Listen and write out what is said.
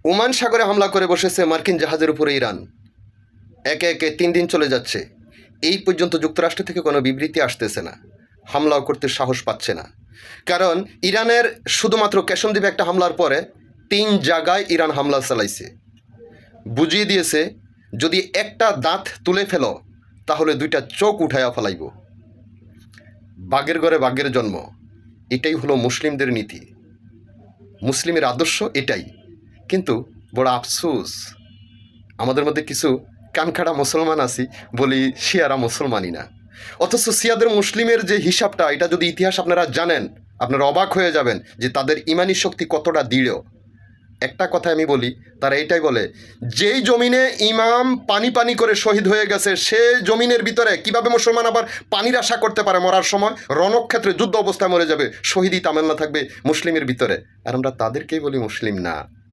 Oman সাগরে হামলা করে বসেছে মার্কিন জাহাজের উপরে ইরান। একে একে 3 দিন চলে যাচ্ছে, এই পর্যন্ত যুক্তরাষ্ট্র থেকে কোনো বিবৃতি আসতেছে না, হামলাও করতে সাহস পাচ্ছে না। কারণ ইরানের শুধুমাত্র কেশন দ্বীপে একটা হামলার পরে 3 জায়গায় ইরান হামলা চালাইছে, বুঝিয়ে দিয়েছে যদি একটা দাঁত তুলে ফেলো তাহলে 2টা চোখ উঠাইয়া ফেলাইব। বাঘের ঘরে বাঘের জন্ম, এটাই হলো মুসলিমদের নীতি, মুসলিমের আদর্শ এটাই। কিন্তু বড় আফসোস, আমাদের মধ্যে কিছু কানখাড়া মুসলমান আছি বলি শিয়ারা মুসলমানই না, অথচ শিয়াদের মুসলিমের যে হিসাবটা, এটা যদি ইতিহাস আপনারা জানেন আপনারা অবাক হয়ে যাবেন যে তাদের ইমানি শক্তি কতটা দৃঢ়। একটা কথা আমি বলি, তারা এটাই বলে, যেই জমিনে ইমাম পানি পানি করে শহীদ হয়ে গেছে সেই জমিনের ভিতরে কিভাবে মুসলমান আবার পানির আশা করতে পারে? মরার সময় রণক্ষেত্রে যুদ্ধ অবস্থায় মরে যাবে, শহীদই তামান্না থাকবে মুসলিমের ভিতরে। আর আমরা তাদেরকেই বলি মুসলিম না।